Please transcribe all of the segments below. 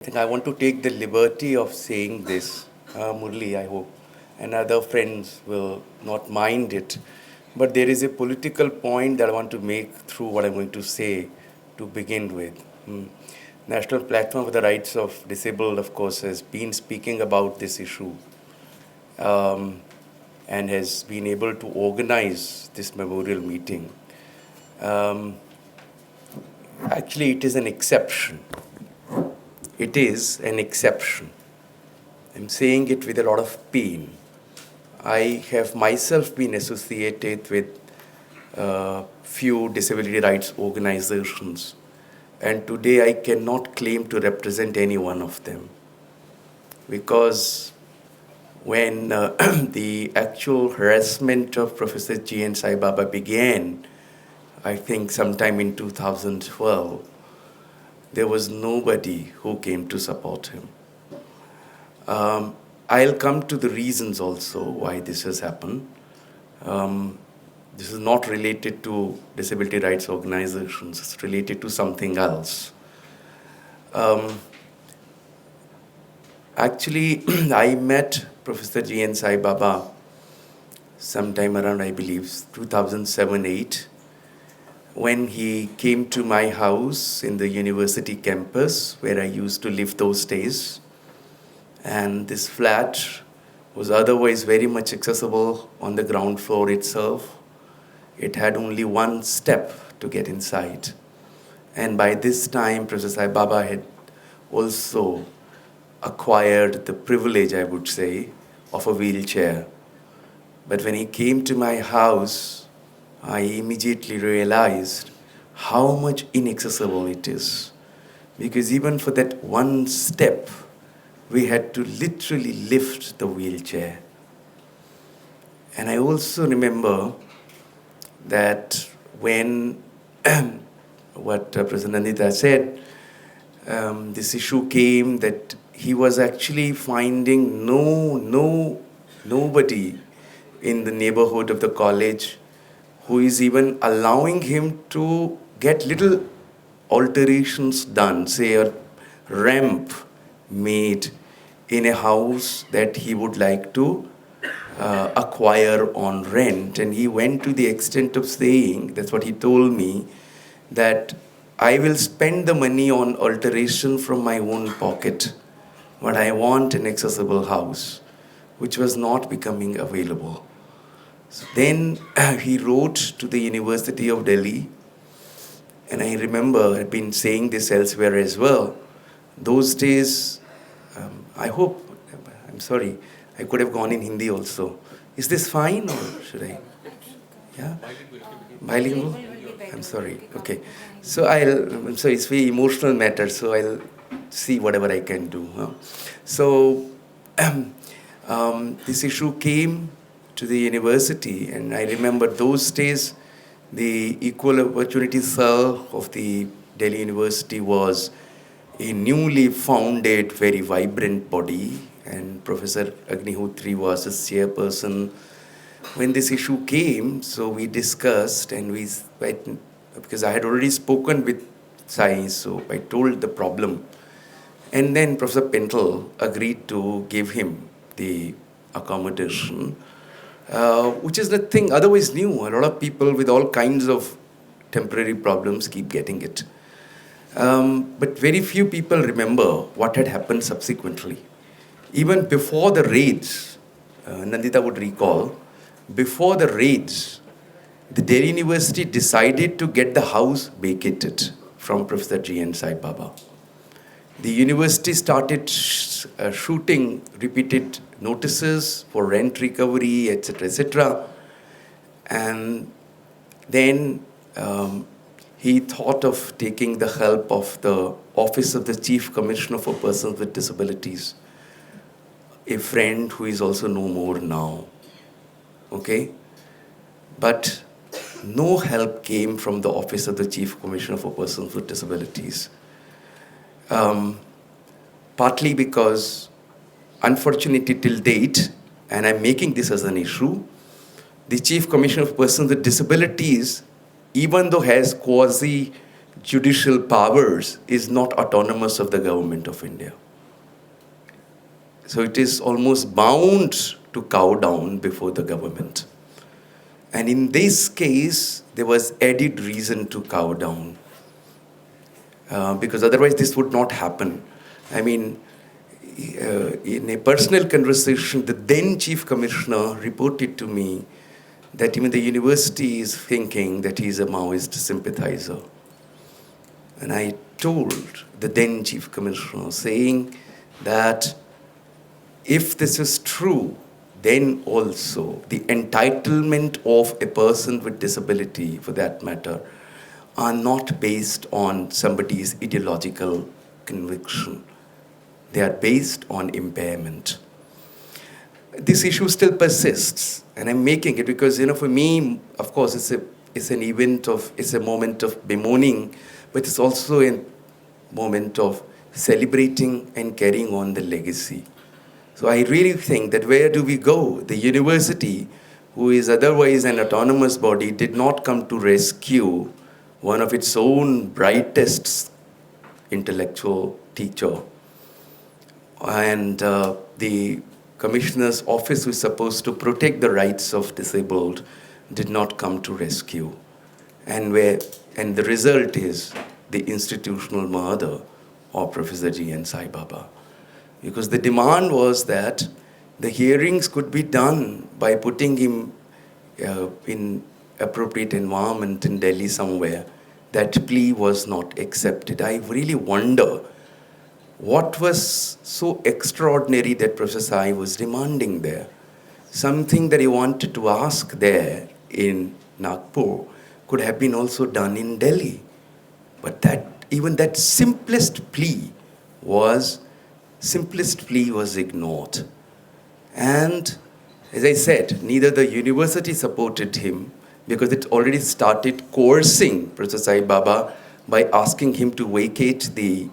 I think I want to take the liberty of saying this, Murli, I hope, and other friends will not mind it. But there is a political point that I want to make through what I'm going to say to begin with. National Platform for the Rights of Disabled, of course, has been speaking about this issue and has been able to organize this memorial meeting. Actually, it is an exception. It is an exception. I'm saying it with a lot of pain. I have myself been associated with few disability rights organizations, and today I cannot claim to represent any one of them. Because when the actual harassment of Professor N Saibaba began, I think sometime in 2012, there was nobody who came to support him. I'll come to the reasons also why this has happened. This is not related to disability rights organizations, it's related to something else. Actually, I met Professor N Saibaba sometime around, I believe, 2007-8, when he came to my house in the university campus where I used to live those days. And this flat was otherwise very much accessible on the ground floor itself. It had only one step to get inside. And by this time, Professor Saibaba had also acquired the privilege, I would say, of a wheelchair. But when he came to my house, I immediately realized how much inaccessible it is. Because even for that one step, we had to literally lift the wheelchair. And I also remember that when what President Nandita said, this issue came that he was actually finding nobody in the neighborhood of the college who is even allowing him to get little alterations done, say a ramp made in a house that he would like to acquire on rent. And he went to the extent of saying, that's what he told me, that I will spend the money on alteration from my own pocket, but I want an accessible house, which was not becoming available. So then he wrote to the University of Delhi, and I remember I've been saying this elsewhere as well. Those days, I hope, I'm sorry, I could have gone in Hindi also. Is this fine or should I? Yeah? Bilingual? I'm sorry. Okay. So I'm sorry, it's very emotional matter, so I'll see whatever I can do. Huh? So this issue came to the university, and I remember those days the Equal Opportunity Cell of the Delhi University was a newly founded, very vibrant body, and Professor Agnihotri was a chairperson. When this issue came, so we discussed, and because I had already spoken with Sai, so I told the problem. And then Professor Pentel agreed to give him the accommodation, which is the thing otherwise new. A lot of people with all kinds of temporary problems keep getting it. But very few people remember what had happened subsequently. Even before the raids, Nandita would recall, before the raids, the Delhi University decided to get the house vacated from Professor N Saibaba. The university started shooting repeated notices for rent recovery, etc., etc. And then he thought of taking the help of the Office of the Chief Commissioner for Persons with Disabilities, a friend who is also no more now. Okay? But no help came from the Office of the Chief Commissioner for Persons with Disabilities. Partly because, unfortunately till date, and I'm making this as an issue, the Chief Commissioner of Persons with Disabilities, even though has quasi judicial powers is not autonomous of the government of India. So it is almost bound to cow down before the government. And in this case, there was added reason to cow down. Because otherwise this would not happen. I mean, in a personal conversation, the then Chief Commissioner reported to me that even the university is thinking that he is a Maoist sympathizer. And I told the then Chief Commissioner, saying that if this is true, then also the entitlement of a person with disability, for that matter, are not based on somebody's ideological conviction. They are based on impairment. This issue still persists, and I'm making it because, for me, of course, it's a moment of bemoaning, but it's also a moment of celebrating and carrying on the legacy. So I really think that where do we go? The university, who is otherwise an autonomous body, did not come to rescue one of its own brightest intellectual teacher. And the commissioner's office, who is supposed to protect the rights of disabled, did not come to rescue. And the result is the institutional murder of Professor N Saibaba. Because the demand was that the hearings could be done by putting him in appropriate environment in Delhi somewhere. That plea was not accepted. I really wonder what was so extraordinary that Professor Sai was demanding there. Something that he wanted to ask there in Nagpur could have been also done in Delhi. But even that simplest plea was ignored. And as I said, neither the university supported him because it already started coercing Professor Saibaba by asking him to vacate the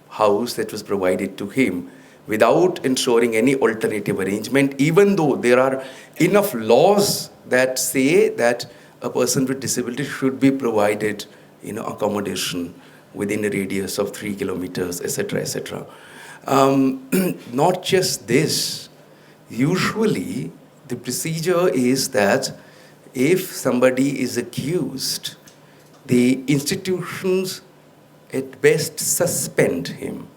house that was provided to him without ensuring any alternative arrangement, even though there are enough laws that say that a person with disability should be provided accommodation within a radius of 3 kilometers, etc., etc. Not just this. Usually, the procedure is that if somebody is accused, the institutions at best suspend him.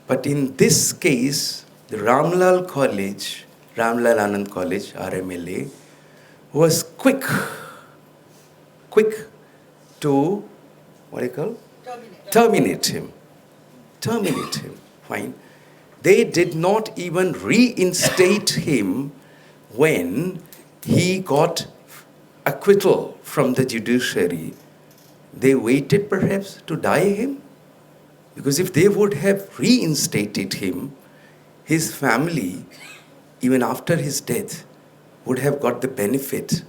But in this case, the Ramlal Anand College, RMLA, was quick to, terminate him. Fine. They did not even reinstate him when he got acquittal from the judiciary. They waited perhaps to die him. Because if they would have reinstated him, his family, even after his death, would have got the benefit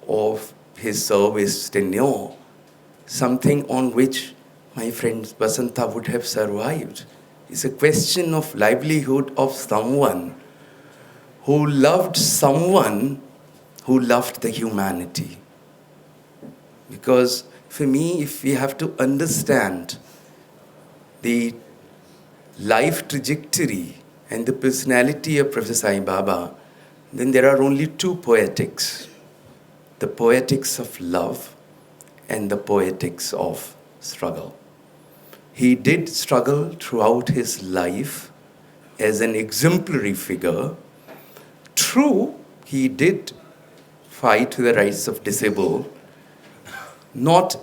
of his service tenure, something on which my friend Basanta would have survived. It's a question of livelihood of someone who loved the humanity. Because for me, if we have to understand the life trajectory and the personality of Professor Saibaba, then there are only two poetics. The poetics of love and the poetics of struggle. He did struggle throughout his life as an exemplary figure. True, he did fight for the rights of disabled, not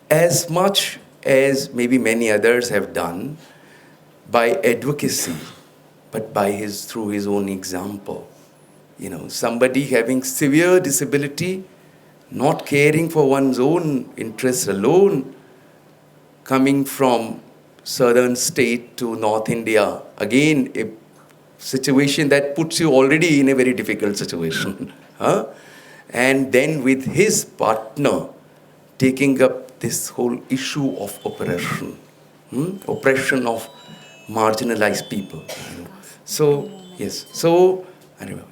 as much as maybe many others have done by advocacy, but through his own example. Somebody having severe disability, not caring for one's own interests alone, coming from southern state to North India, again, a situation that puts you already in a very difficult situation. And then with his partner taking up this whole issue of oppression, oppression of marginalized people. So, yes. So, anyway,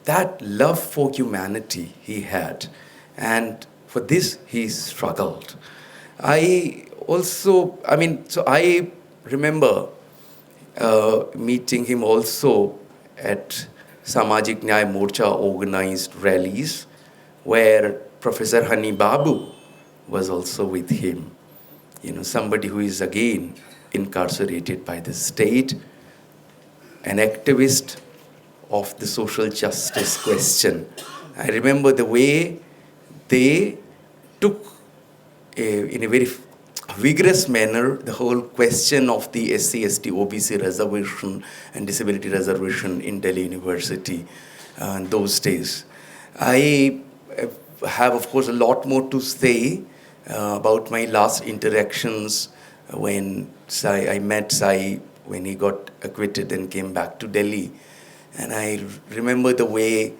that love for humanity he had. And for this, he struggled. So I remember meeting him also at Samajik Nyay Morcha organized rallies where Professor Hani Babu was also with him. Somebody who is again incarcerated by the state, an activist of the social justice question. I remember the way they took in a very vigorous manner the whole question of the SC/ST OBC reservation and disability reservation in Delhi University in those days. I have, of course, a lot more to say about my last interactions when I met Sai when he got acquitted and came back to Delhi. And I remember the way,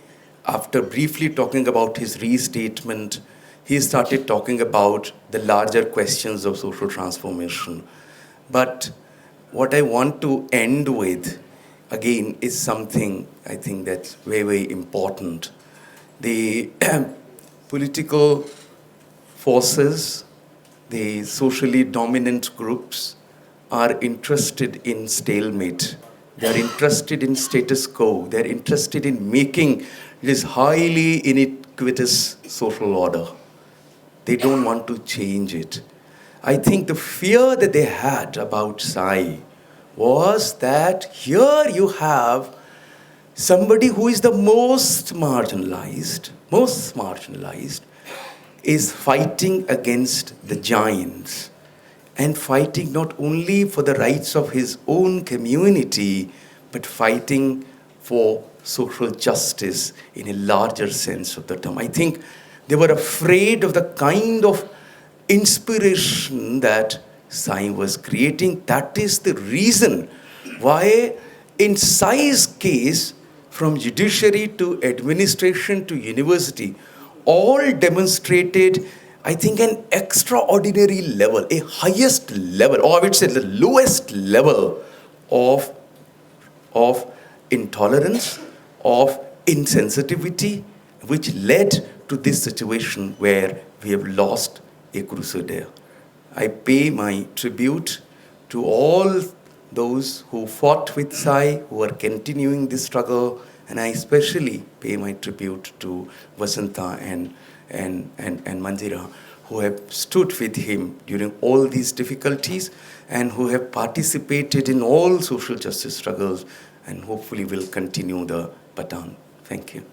after briefly talking about his restatement, he started talking about the larger questions of social transformation. But what I want to end with, again, is something I think that's very, very important. The political forces, the socially dominant groups are interested in stalemate. They're interested in status quo. They're interested in making this highly iniquitous social order. They don't want to change it. I think the fear that they had about Sai was that here you have somebody who is the most marginalized, is fighting against the giants and fighting not only for the rights of his own community, but fighting for social justice in a larger sense of the term. I think they were afraid of the kind of inspiration that Sai was creating. That is the reason why, in Sai's case, from judiciary to administration to university, all demonstrated, I think, an extraordinary level, a highest level, or I would say the lowest level of intolerance, of insensitivity, which led to this situation where we have lost a crusader. I pay my tribute to all those who fought with Sai, who are continuing this struggle, and I especially pay my tribute to Vasanta and Manjira, who have stood with him during all these difficulties and who have participated in all social justice struggles and hopefully will continue the baton. Thank you.